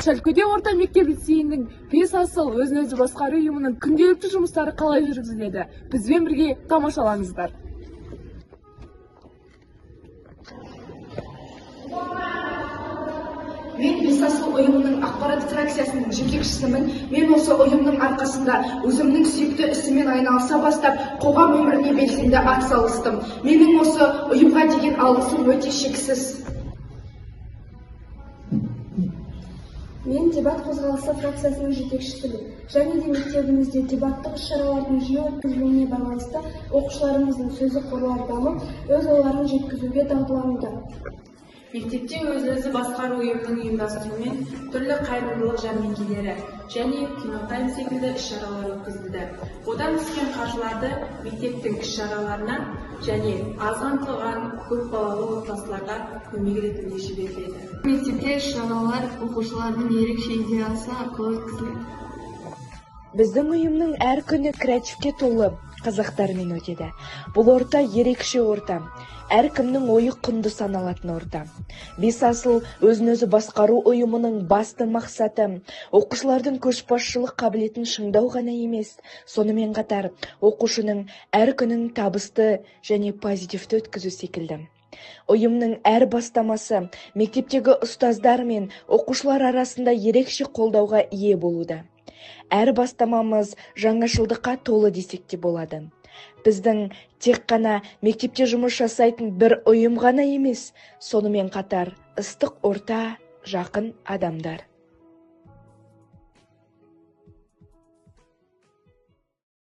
Шалкөде орта мектеп лицейінің бес асыл өзін-өзі басқару ұйымының күнделікті жұмыстары қалай жүргізіледі? Бізбен бірге тамашалаңыздар. Мен бес асыл ұйымының ақпарат фракциясының жетекшісімін. Мен осы ұйымның арқасында өзімнің сүйікті ісімен айналыса бастап, қоғам өміріне белсенді атсалыстым. Менің осы ұйымға деген алғысым өте шексіз. Мен дебат қозғалысы фракциясының жетекшісімін. Және де мектебімізде дебаттық іс-шаралардың жиі өткізілуіне байланысты оқушыларымыздың сөздік қорлары дамып, өз ойларын жеткізуге дағдылануда. Мектепте өзін-өзі басқару ұйымының ұйымдастыруымен түрлі қайырымдылық жәрмеңкелері және кинотайм секілді іс-шаралар өткізілді. Одан түскен қаржыларды мектептің іс-шараларына және аз қамтылған көпбалалы отбасыларға көмек ретінде жіберіледі. Мектепте іс-шаралар оқушылардың ерекше идеясы арқылы өткізіледі. Біздің ұйымның әр күні креативке толы қызықтармен өтеді. Бұл орта ерекше орта. Әркімнің ойы құнды саналатын орта. Бес асыл өзін-өзі басқару ұйымының басты мақсаты оқушылардың көшбасшылық қабілетін шыңдау ғана емес, сонымен қатар оқушының әр күнін табысты және позитивті өткізу секілді. Ұйымның әр бастамасы мектептегі ұстаздар мен оқушылар арасында ерекше қолдауға ие болуда. Әр бастамамыз жаңашылдыққа толы десек те болады. Біздің тек қана мектепте жұмыс жасайтын бір ұйым ғана емес, сонымен қатар ыстық орта, жақын адамдар.